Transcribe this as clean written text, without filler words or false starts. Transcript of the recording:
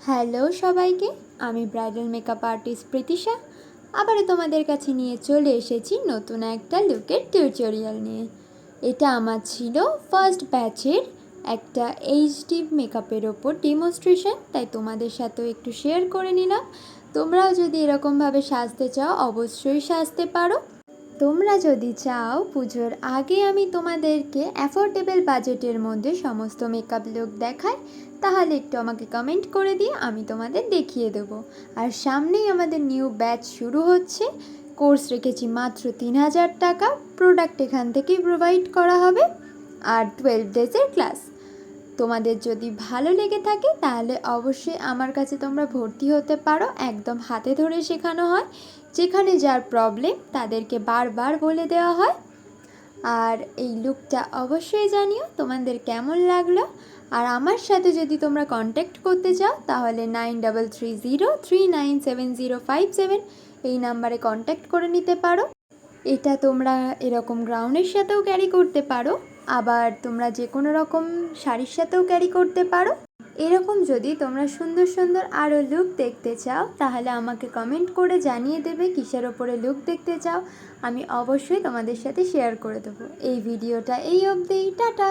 Hello সবাইকে, আমি bridal makeup artist Pritisha আবারও তোমাদের কাছে নিয়ে চলে এসেছি নতুন একটা লুকের টিউটোরিয়াল নিয়ে। এটা আমার ছিল ফার্স্ট ব্যাচের একটা এইচডি মেকআপের ওপর ডেমনস্ট্রেশন, তাই তোমাদের সাথেও একটু শেয়ার করে নিলাম। তোমরাও যদি এরকমভাবে সাজতে চাও অবশ্যই সাজতে পারো। তোমরা যদি চাও পুজোর আগে আমি তোমাদেরকে অ্যাফোর্ডেবল বাজেটের মধ্যে সমস্ত মেকআপ লুক দেখাই, তাহলে একটু আমাকে কমেন্ট করে দিয়ে আমি তোমাদের দেখিয়ে দেবো। আর সামনেই আমাদের নিউ ব্যাচ শুরু হচ্ছে। কোর্স রেখেছি মাত্র 3000 টাকা। প্রোডাক্ট এখান থেকেই প্রোভাইড করা হবে আর 12 ডেজের ক্লাস। তোমাদের যদি ভালো লেগে থাকে তাহলে অবশ্যই আমার কাছে তোমরা ভর্তি হতে পারো। একদম হাতে ধরে শেখানো হয়, যেখানে যার প্রবলেম তাদেরকে বারবার বলে দেওয়া হয়। আর এই লুকটা অবশ্যই জানিও তোমাদের কেমন লাগলো। আর আমার সাথে যদি তোমরা কন্ট্যাক্ট করতে চাও তাহলে 9330397057 এই নাম্বারে কন্ট্যাক্ট করে নিতে পারো। এটা তোমরা এরকম গ্রাউন্ডের সাথেও ক্যারি করতে পারো, আবার তোমরা যে কোনো রকম শাড়ির সাথেও ক্যারি করতে পারো। এরকম যদি তোমরা সুন্দর সুন্দর আরও লুক দেখতে চাও তাহলে আমাকে কমেন্ট করে জানিয়ে দেবে কিসের ওপরে লুক দেখতে চাও। আমি অবশ্যই তোমাদের সাথে শেয়ার করে দেবো। এই ভিডিওটা এই অবধি, টাটা।